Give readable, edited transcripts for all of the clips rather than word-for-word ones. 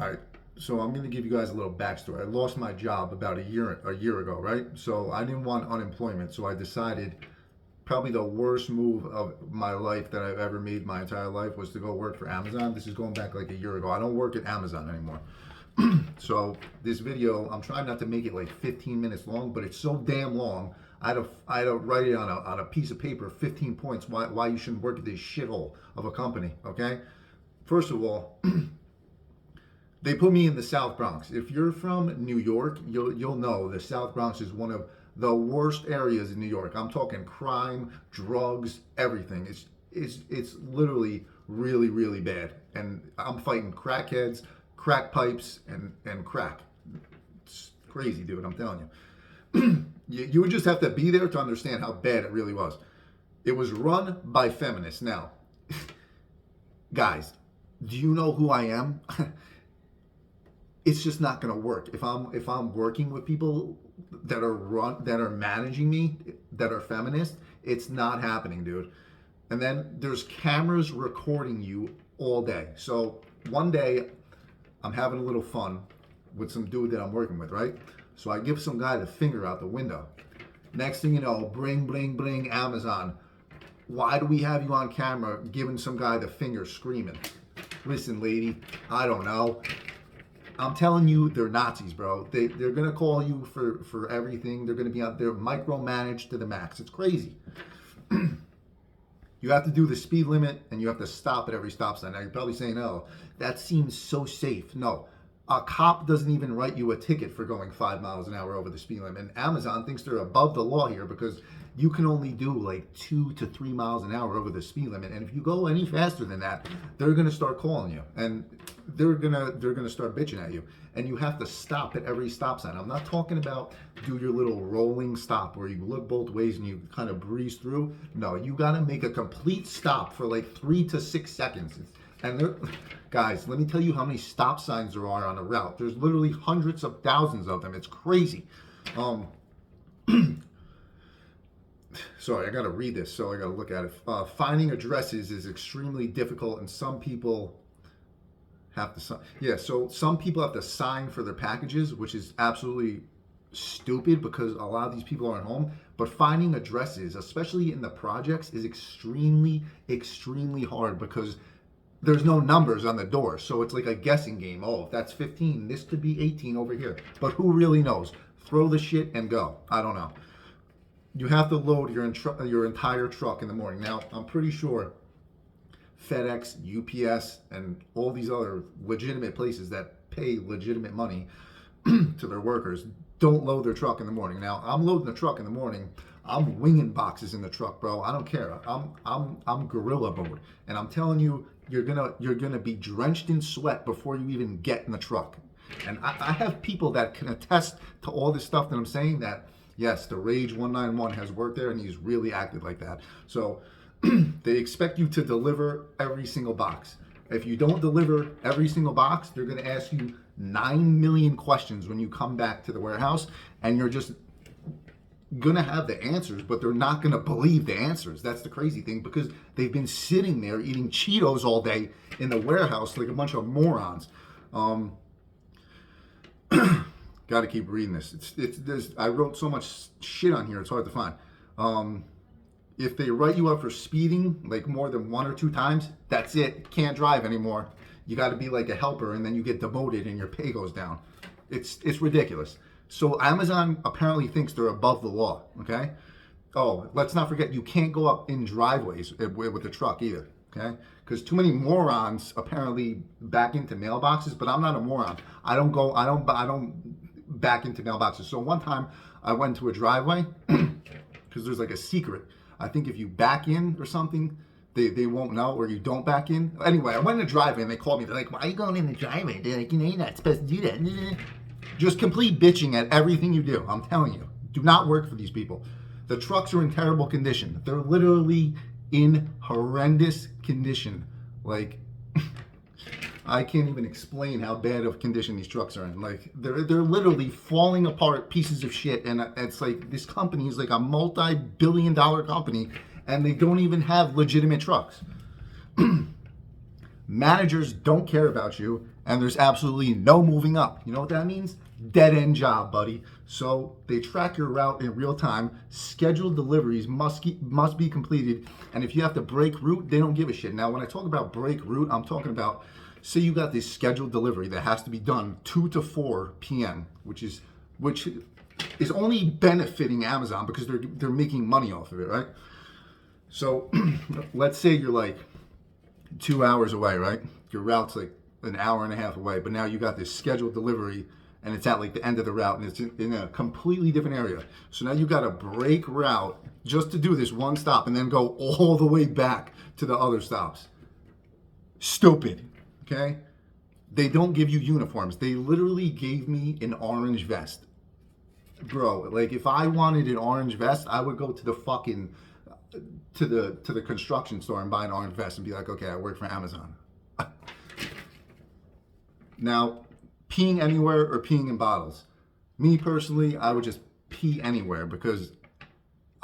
All right. So I'm going to give you guys a little backstory. I lost my job about a year ago, right? So I didn't want unemployment, so I decided probably the worst move of my life that I've ever made my entire life was to go work for Amazon. This is going back like a year ago. I don't work at Amazon anymore. So this video, I'm trying not to make it like 15 minutes long, but it's so damn long. I had to write it on a piece of paper, 15 points why you shouldn't work at this shithole of a company. Okay. First of all, they put me in the South Bronx. If you're from New York, you'll know the South Bronx is one of the worst areas in New York. I'm talking crime, drugs, everything. It's literally really really bad. And I'm fighting crackheads, crack pipes, and crack. It's crazy, dude. I'm telling you. You would just have to be there to understand how bad it really was. It was run by feminists. Now, guys, do you know who I am? It's just not going to work. If I'm working with people that are managing me, that are feminist, it's not happening, dude. And then there's cameras recording you all day. So one day I'm having a little fun with some dude that I'm working with, right? So I give some guy the finger out the window. Next thing you know, bling bling bling, Amazon. Why do we have you on camera giving some guy the finger screaming? Listen, lady, I don't know. I'm telling you, they're Nazis, bro. They're gonna call you for everything. They're gonna be out there micromanaged to the max. It's crazy. You have to do the speed limit and you have to stop at every stop sign. Now you're probably saying, "Oh, that seems so safe." No, a cop doesn't even write you a ticket for going 5 miles an hour over the speed limit. And Amazon thinks they're above the law here because you can only do like 2 to 3 miles an hour over the speed limit. And if you go any faster than that, they're gonna start calling you and they're gonna start bitching at you. And you have to stop at every stop sign. I'm not talking about do your little rolling stop where you look both ways and you kind of breeze through. No, you gotta make a complete stop for like 3 to 6 seconds. And guys, let me tell you how many stop signs there are on a route. There's literally hundreds of thousands of them. It's crazy. Sorry, I got to read this, so I got to look at it. Finding addresses is extremely difficult, and some people have to sign. Yeah, so some people have to sign for their packages, which is absolutely stupid because a lot of these people aren't home. But finding addresses, especially in the projects, is extremely, extremely hard because there's no numbers on the door. So it's like a guessing game. Oh, if that's 15, this could be 18 over here. But who really knows? Throw the shit and go. I don't know. You have to load your entire truck in the morning. Now, I'm pretty sure FedEx, UPS, and all these other legitimate places that pay legitimate money to their workers don't load their truck in the morning. Now, I'm loading the truck in the morning. I'm winging boxes in the truck, bro. I don't care. I'm gorilla mode, and I'm telling you, you're gonna be drenched in sweat before you even get in the truck. And I have people that can attest to all this stuff that I'm saying. That yes, the Rage 191 has worked there, and he's really acted like that. So they expect you to deliver every single box. If you don't deliver every single box, they're gonna ask you 9 million questions when you come back to the warehouse, and you're just gonna have the answers, but they're not gonna believe the answers. That's the crazy thing, because they've been sitting there eating Cheetos all day in the warehouse like a bunch of morons. Got to keep reading this. I wrote so much shit on here, it's hard to find. If they write you up for speeding like more than 1 or 2 times, that's it. You can't drive anymore. You got to be like a helper, and then you get demoted and your pay goes down. It's ridiculous. So Amazon apparently thinks they're above the law, okay? Oh, let's not forget, you can't go up in driveways with the truck either, okay? Because too many morons apparently back into mailboxes, but I'm not a moron. I don't back into mailboxes. So one time I went to a driveway because there's like a secret. I think if you back in or something, they won't know, or you don't back in. Anyway, I went in the driveway and they called me. They're like, "Why are you going in the driveway?" They're like, "You're not supposed to do that." Just complete bitching at everything you do. I'm telling you, do not work for these people. The trucks are in terrible condition. They're literally in horrendous condition. Like, I can't even explain how bad of condition these trucks are in. Like, they're literally falling apart, pieces of shit. And it's like, this company is like a multi-billion-dollar company, and they don't even have legitimate trucks. Managers don't care about you, and there's absolutely no moving up. You know what that means? Dead end job, buddy. So they track your route in real time. Scheduled deliveries must be completed, and if you have to break route, they don't give a shit. Now, when I talk about break route, I'm talking about, say you got this scheduled delivery that has to be done 2 to 4 p.m., which is only benefiting Amazon because they're making money off of it, right? So let's say you're like 2 hours away, right? Your route's like an hour and a half away, but now you got this scheduled delivery and it's at like the end of the route and it's in a completely different area. So now you got to break route just to do this one stop and then go all the way back to the other stops. Stupid, okay? They don't give you uniforms. They literally gave me an orange vest. Bro, like if I wanted an orange vest, I would go to the fucking to the construction store and buy an orange vest and be like, okay, I work for Amazon. Now, peeing anywhere or peeing in bottles. Me personally, I would just pee anywhere because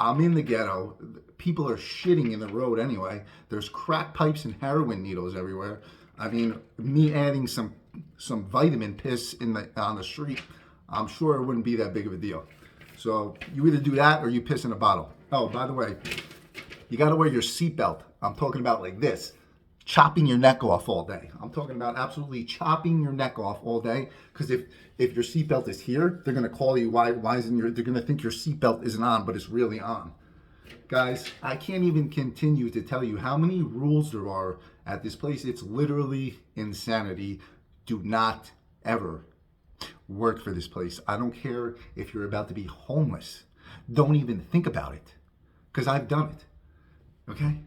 I'm in the ghetto. People are shitting in the road anyway. There's crack pipes and heroin needles everywhere. I mean, me adding some vitamin piss on the street, I'm sure it wouldn't be that big of a deal. So you either do that or you piss in a bottle. Oh, by the way, you got to wear your seatbelt. I'm talking about like this, chopping your neck off all day. I'm talking about absolutely chopping your neck off all day. Because if your seatbelt is here, they're gonna call you. Why isn't they're gonna think your seatbelt isn't on, but it's really on. Guys, I can't even continue to tell you how many rules there are at this place. It's literally insanity. Do not ever work for this place. I don't care if you're about to be homeless. Don't even think about it, because I've done it. Okay?